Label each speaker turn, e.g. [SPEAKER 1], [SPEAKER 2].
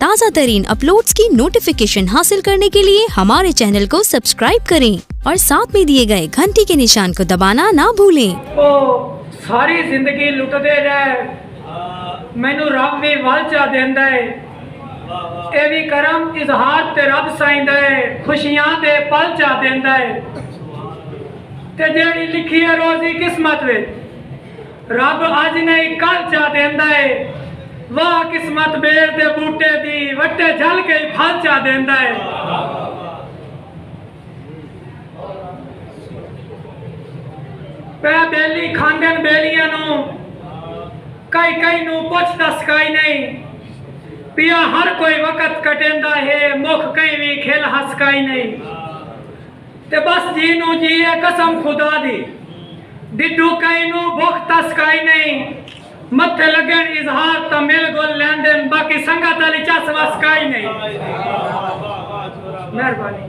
[SPEAKER 1] ताज़ा तरीन अपलोड्स की नोटिफिकेशन हासिल करने के लिए हमारे चैनल को सब्सक्राइब करें और साथ में दिए गए घंटी के निशान को दबाना ना भूलें।
[SPEAKER 2] ओ सारी जिंदगी लुटदे रहे, मैनू रब भी वालचा देंदा है। ए भी करम इजहार ते रब साइंदा है, खुशियां दे पलचा देंदा है। ते जेड़ी लिखी है रोजी किस्मत विच, रब अज नहीं कल चा देंदा है। वाह किस्मत बेर दे बूटे दी, वट्टे झल के फल चा देंदा है। पै बेली खांदन बेलियां नू, कई कई नू पुछदा सकाई नहीं। पिया हर कोई वक्त कटेंदा है, मुख कई भी खेल हसकाई नहीं। ते बस जी नू जी है कसम खुदा दी, डिडू कई नू भुख तसकाई नहीं। मत्थे लगन इजहार तो मिल गुल लैंदन, बाकी संगत अली चस वसकाई नहीं। मेहरबानी।